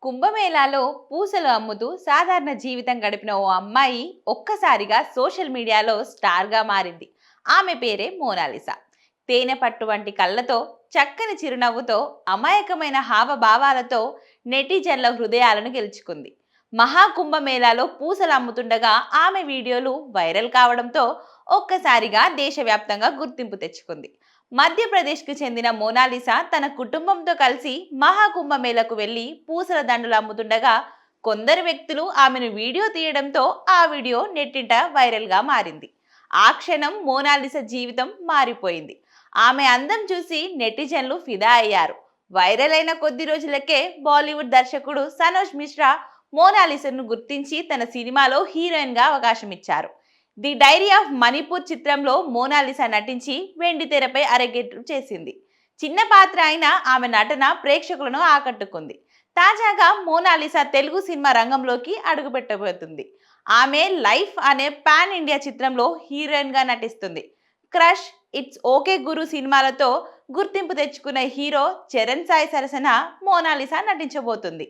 కుంభమేళాలో పూసలు అమ్ముతూ సాధారణ జీవితం గడిపిన ఓ అమ్మాయి ఒక్కసారిగా సోషల్ మీడియాలో స్టార్గా మారింది. ఆమె పేరే మోనాలిసా. తేనె పట్టు వంటి కళ్ళతో, చక్కని చిరునవ్వుతో, అమాయకమైన హావభావాలతో నెటిజన్ల హృదయాలను గెలుచుకుంది. మహాకుంభమేళాలో పూసలు అమ్ముతుండగా ఆమె వీడియోలు వైరల్ కావడంతో ఒక్కసారిగా దేశవ్యాప్తంగా గుర్తింపు తెచ్చుకుంది. మధ్యప్రదేశ్కు చెందిన మోనాలిసా తన కుటుంబంతో కలిసి మహాకుంభమేళకు వెళ్లి పూసల దండలు అమ్ముతుండగా కొందరు వ్యక్తులు ఆమెను వీడియో తీయడంతో ఆ వీడియో నెట్టింట వైరల్గా మారింది. ఆ క్షణం మోనాలిసా జీవితం మారిపోయింది. ఆమె అందం చూసి నెటిజన్లు ఫిదా అయ్యారు. వైరల్ అయిన కొద్ది రోజులకే బాలీవుడ్ దర్శకుడు సనోజ్ మిశ్రా మోనాలిసాను గుర్తించి తన సినిమాలో హీరోయిన్గా అవకాశం ఇచ్చారు. ది డైరీ ఆఫ్ మణిపూర్ చిత్రంలో మోనాలిసా నటించి వెండితెరపై అరగేట్టు చేసింది. చిన్న పాత్ర అయినా ఆమె నటన ప్రేక్షకులను ఆకట్టుకుంది. తాజాగా మోనాలిసా తెలుగు సినిమా రంగంలోకి అడుగుపెట్టబోతుంది. ఆమె లైఫ్ అనే పాన్ ఇండియా చిత్రంలో హీరోయిన్గా నటిస్తుంది. క్రష్, ఇట్స్ ఓకే గురు సినిమాలతో గుర్తింపు తెచ్చుకున్న హీరో చరణ్ సాయి సరసన మోనాలిసా నటించబోతుంది.